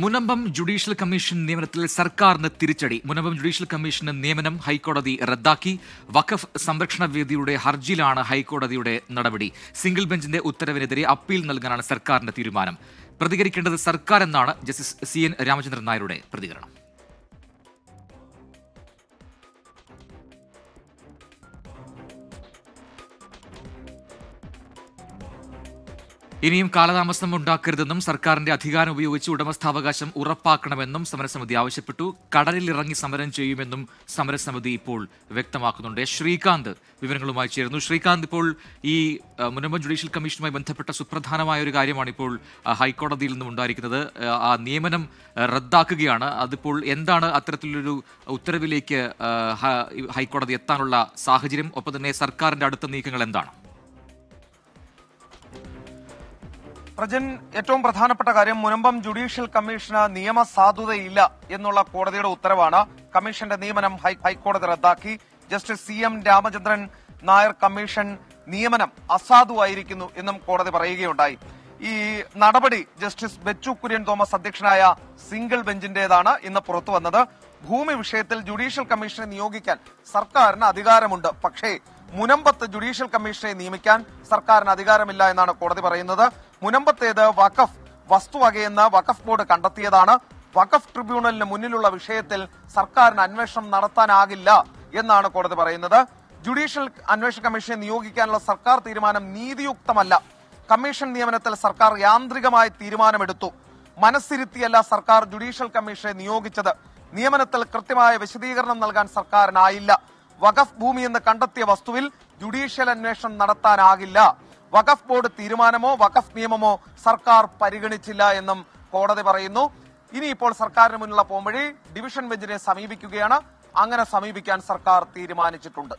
Munambam judicial commission നിയമനത്തിൽ സർക്കാരിന് തിരിച്ചടി. മുനമ്പം ജുഡീഷ്യൽ കമ്മീഷന്റെ നിയമനം ഹൈക്കോടതി റദ്ദാക്കി. വഖഫ് സംരക്ഷണ വേദിയുടെ ഹർജിയിലാണ് ഹൈക്കോടതിയുടെ നടപടി. സിംഗിൾ ബെഞ്ചിന്റെ ഉത്തരവിനെതിരെ അപ്പീൽ നൽകാനാണ് സർക്കാരിന്റെ തീരുമാനം. പ്രതികരിക്കേണ്ടത് സർക്കാർ എന്നാണ് ജസ്റ്റിസ് CN രാമചന്ദ്രൻ നായരുടെ പ്രതികരണം. ഇനിയും കാലതാമസം ഉണ്ടാക്കരുതെന്നും സർക്കാരിന്റെ അധികാരം ഉപയോഗിച്ച് ഉടമസ്ഥാവകാശം ഉറപ്പാക്കണമെന്നും സമരസമിതി ആവശ്യപ്പെട്ടു. കടലിലിറങ്ങി സമരം ചെയ്യുമെന്നും സമരസമിതി ഇപ്പോൾ വ്യക്തമാക്കുന്നുണ്ട്. ശ്രീകാന്ത് വിവരങ്ങളുമായി ചേരുന്നു. ശ്രീകാന്ത്, ഇപ്പോൾ ഈ മുനമ്പം ജുഡീഷ്യൽ കമ്മീഷനുമായി ബന്ധപ്പെട്ട സുപ്രധാനമായ ഒരു കാര്യമാണ് ഇപ്പോൾ ഹൈക്കോടതിയിൽ നിന്നും ഉണ്ടായിരിക്കുന്നത്. ആ നിയമനം റദ്ദാക്കുകയാണ്. അതിപ്പോൾ എന്താണ് അത്തരത്തിലൊരു ഉത്തരവിലേക്ക് ഹൈക്കോടതി എത്താനുള്ള സാഹചര്യം? ഒപ്പം തന്നെ സർക്കാരിന്റെ അടുത്ത നീക്കങ്ങൾ എന്താണ്? പ്രജൻ, ഏറ്റവും പ്രധാനപ്പെട്ട കാര്യം, മുനമ്പം ജുഡീഷ്യൽ കമ്മീഷന് നിയമസാധുതയില്ല എന്നുള്ള കോടതിയുടെ ഉത്തരവാണ്. കമ്മീഷന്റെ നിയമനം ഹൈക്കോടതി റദ്ദാക്കി. Justice CM Ramachandran Nair commission നിയമനം അസാധുവായിരിക്കുന്നു എന്നും കോടതി പറയുകയുണ്ടായി. ഈ നടപടി ജസ്റ്റിസ് ബെച്ചു കുര്യൻ തോമസ് അധ്യക്ഷനായ സിംഗിൾ ബെഞ്ചിന്റേതാണ് ഇന്ന് പുറത്തു വന്നത്. ഭൂമി വിഷയത്തിൽ ജുഡീഷ്യൽ കമ്മീഷനെ നിയോഗിക്കാൻ സർക്കാരിന് അധികാരമുണ്ട്. പക്ഷേ മുനമ്പത്ത് ജുഡീഷ്യൽ കമ്മീഷനെ നിയമിക്കാൻ സർക്കാരിന് അധികാരമില്ല എന്നാണ് കോടതി പറയുന്നത്. മുനമ്പത്തേത് വഖഫ് വസ്തുവകയെന്ന് വഖഫ് ബോർഡ് കണ്ടെത്തിയതാണ്. വഖഫ് ട്രിബ്യൂണലിന് മുന്നിലുള്ള വിഷയത്തിൽ സർക്കാരിന് അന്വേഷണം നടത്താനാകില്ല എന്നാണ് കോടതി പറയുന്നത്. ജുഡീഷ്യൽ അന്വേഷണ കമ്മീഷനെ നിയോഗിക്കാനുള്ള സർക്കാർ തീരുമാനം നീതിയുക്തമല്ല. കമ്മീഷൻ നിയമനത്തിൽ സർക്കാർ യാന്ത്രികമായ തീരുമാനമെടുത്തു. മനസ്സിരുത്തിയല്ല സർക്കാർ ജുഡീഷ്യൽ കമ്മീഷനെ നിയോഗിച്ചത്. നിയമനത്തിൽ കൃത്യമായ വിശദീകരണം നൽകാൻ സർക്കാരിനായില്ല. വഖഫ് ഭൂമി എന്ന് കണ്ടെത്തിയ വസ്തുവിൽ ജുഡീഷ്യൽ അന്വേഷണം നടത്താനാകില്ല. വഖഫ് ബോർഡ് തീരുമാനമോ വഖഫ് നിയമമോ സർക്കാർ പരിഗണിച്ചില്ല എന്നും കോടതി പറയുന്നു. ഇനിയിപ്പോൾ സർക്കാരിന് മുന്നിലുള്ള പോംവഴി ഡിവിഷൻ ബെഞ്ചിനെ സമീപിക്കുകയാണ്. അങ്ങനെ സമീപിക്കാൻ സർക്കാർ തീരുമാനിച്ചിട്ടുണ്ട്.